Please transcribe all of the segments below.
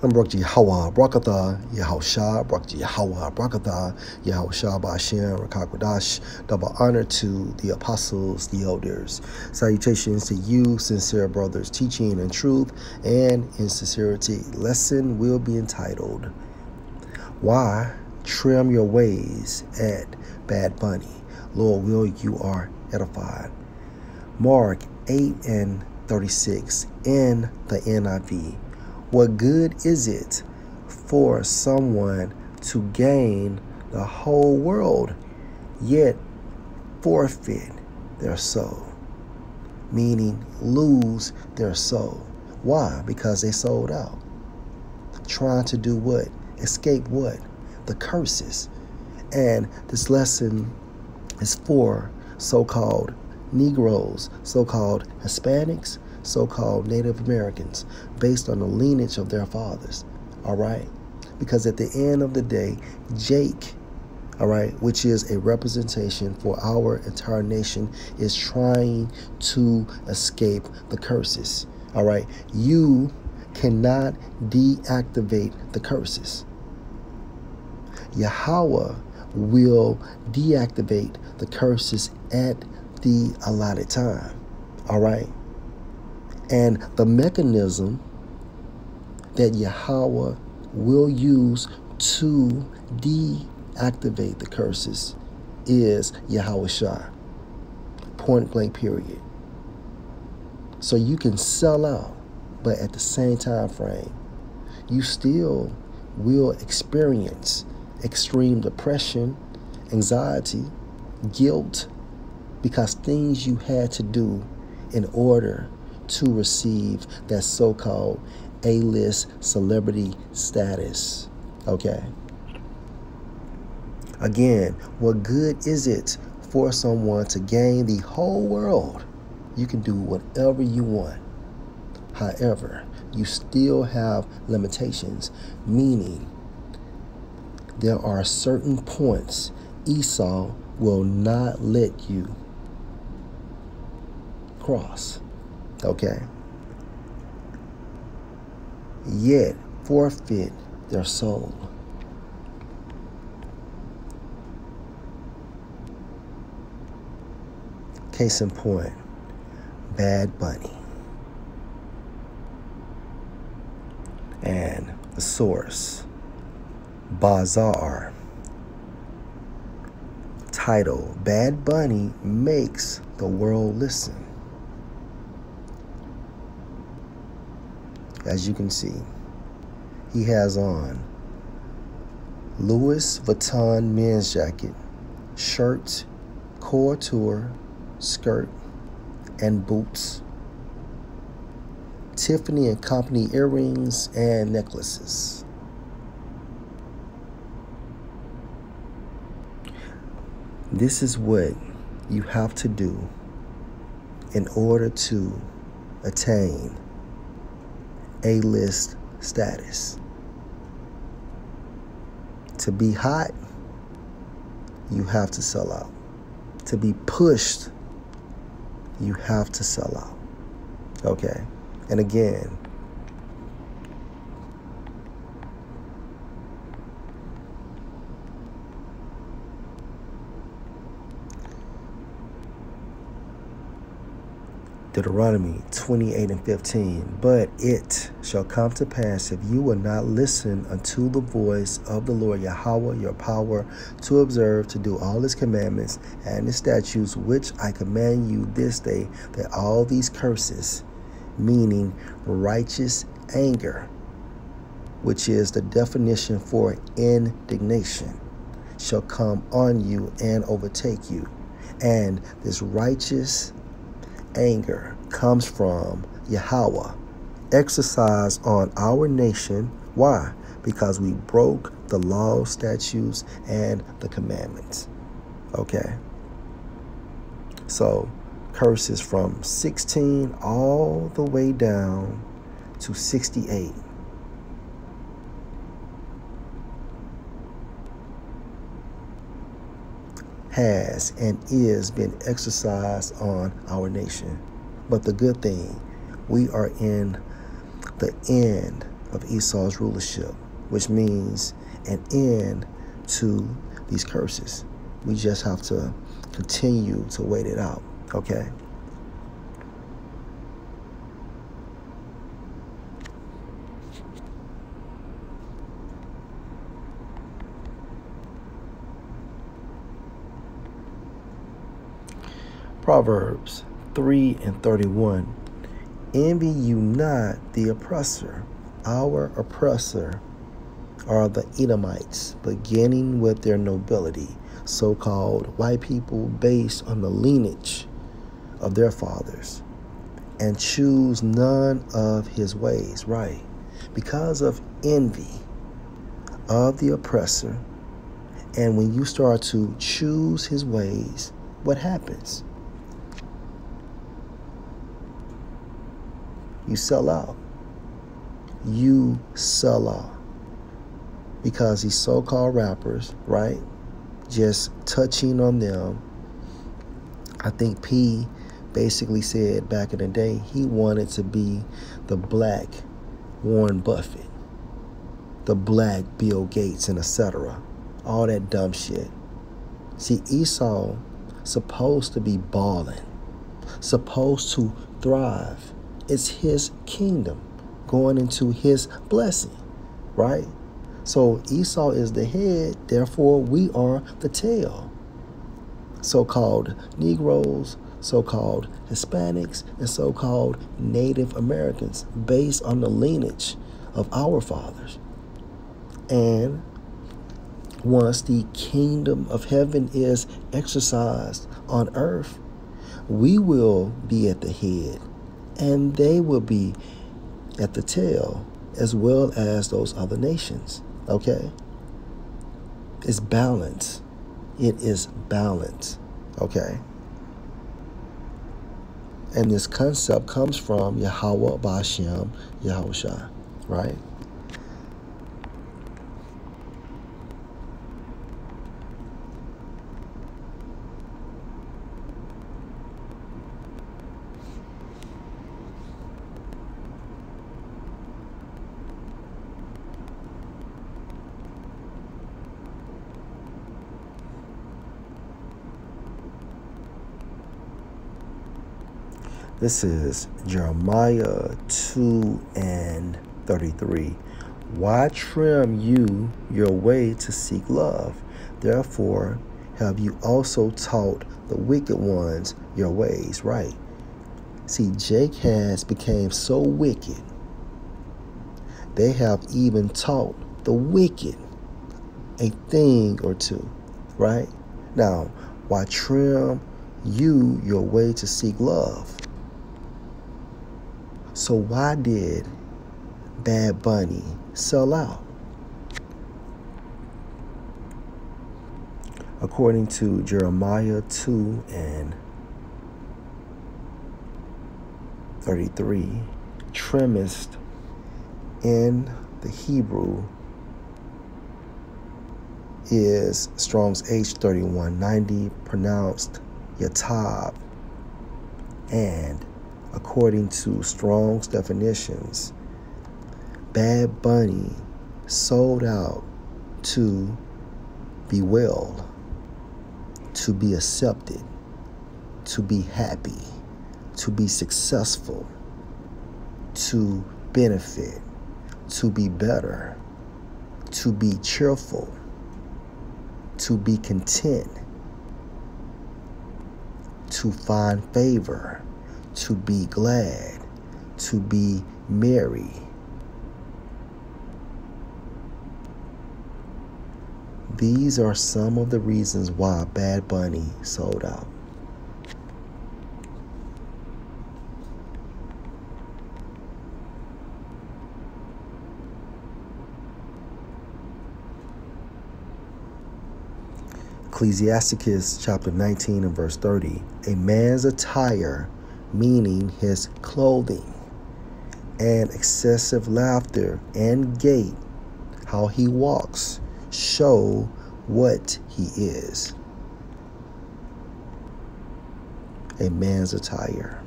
Barak Yahweh, Barakatha, Yahushua, Barak Yahweh, Barakatha, Yahushua, Ba'ashem, Rakakwadash. Double honor to the apostles, the elders. Salutations to you, sincere brothers, teaching in truth and in sincerity. Lesson will be entitled, Why Trim Your Ways at Bad Bunny. Lord will, you are edified. Mark 8:36 in the NIV. What good is it for someone to gain the whole world, yet forfeit their soul? Meaning lose their soul. Why? Because they sold out. Trying to do what? Escape what? The curses. And this lesson is for so-called Negroes, so-called Hispanics, so-called Native Americans, based on the lineage of their fathers, all right? Because at the end of the day, Jake, all right, which is a representation for our entire nation, is trying to escape the curses, all right? You cannot deactivate the curses. Yahweh will deactivate the curses at the allotted time, all right? And the mechanism that Yahweh will use to deactivate the curses is Yahushua. Point blank, period. So you can sell out, but at the same time frame, you still will experience extreme depression, anxiety, guilt, because things you had to do in order to receive that so-called A-list celebrity status, okay? Again, what good is it for someone to gain the whole world? You can do whatever you want. However, you still have limitations, meaning there are certain points Esau will not let you cross, okay? Yet forfeit their soul. Case in point, Bad Bunny. And the source, Bazaar. Title, Bad Bunny Makes the World Listen. As you can see, he has on Louis Vuitton men's jacket, shirt, couture, skirt, and boots. Tiffany and Company earrings and necklaces. This is what you have to do in order to attain A-list status. To be hot, you have to sell out. To be pushed, you have to sell out. Okay? And again, Deuteronomy 28:15. But it shall come to pass, if you will not listen unto the voice of the Lord Yahweh your power, to observe to do all his commandments and his statutes which I command you this day, that all these curses, meaning righteous anger, which is the definition for indignation, shall come on you and overtake you. And this righteous anger comes from Yahweh, exercised on our nation. Why? Because we broke the law, statutes, and the commandments. Okay? So, curses from 16 all the way down to 68. Has and is been exercised on our nation. But the good thing, we are in the end of Esau's rulership, which means an end to these curses. We just have to continue to wait it out, okay? Proverbs 3:31. Envy you not the oppressor. Our oppressor are the Edomites, beginning with their nobility, so-called white people based on the lineage of their fathers, and choose none of his ways. Right. Because of envy of the oppressor, and when you start to choose his ways, what happens? You sell out. You sell out. Because these so-called rappers, right, just touching on them. I think P basically said back in the day he wanted to be the black Warren Buffett, the black Bill Gates, and etc. All that dumb shit. See, Esau supposed to be balling, supposed to thrive. It's his kingdom going into his blessing, right? So Esau is the head, therefore we are the tail. So-called Negroes, so-called Hispanics, and so-called Native Americans, based on the lineage of our fathers. And once the kingdom of heaven is exercised on earth, we will be at the head, and they will be at the tail, as well as those other nations. Okay? It's balance. It is balance. Okay? And this concept comes from Yahweh Ba'ashem Yahushua, right? This is Jeremiah 2:33. Why trim you your way to seek love? Therefore have you also taught the wicked ones your ways, right? See, Jackass became so wicked, they have even taught the wicked a thing or two, right? Now, why trim you your way to seek love? So why did Bad Bunny sell out? According to Jeremiah 2:33, trimmest in the Hebrew is Strong's H3190, pronounced Yatab, and according to Strong's definitions, Bad Bunny sold out to be well, to be accepted, to be happy, to be successful, to benefit, to be better, to be cheerful, to be content, to find favor, to be glad, to be merry. These are some of the reasons why Bad Bunny sold out. Ecclesiasticus chapter 19 and verse 30. A man's attire, meaning his clothing, and excessive laughter and gait, how he walks, show what he is. A man's attire.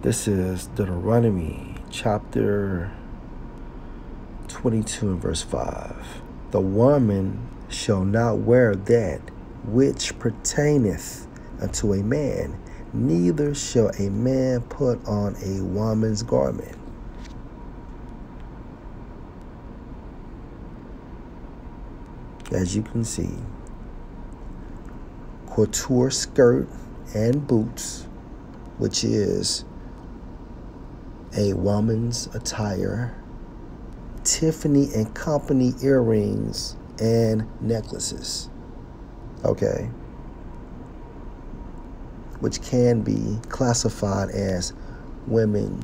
This is Deuteronomy chapter 22 and verse 5. The woman shall not wear that which pertaineth unto a man, neither shall a man put on a woman's garment. As you can see, couture skirt and boots, which is a woman's attire, Tiffany and Company earrings and necklaces, okay, which can be classified as women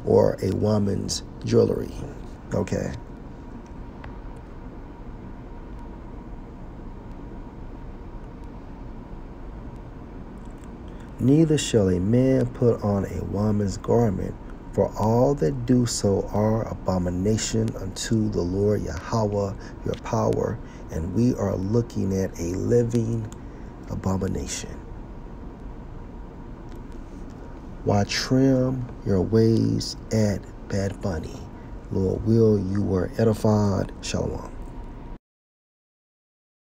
or a woman's jewelry, okay. Neither shall a man put on a woman's garment, for all that do so are abomination unto the Lord Yahweh your power, and we are looking at a living abomination. Why trim your ways at Bad Bunny? Lord will you were edified. Shalom.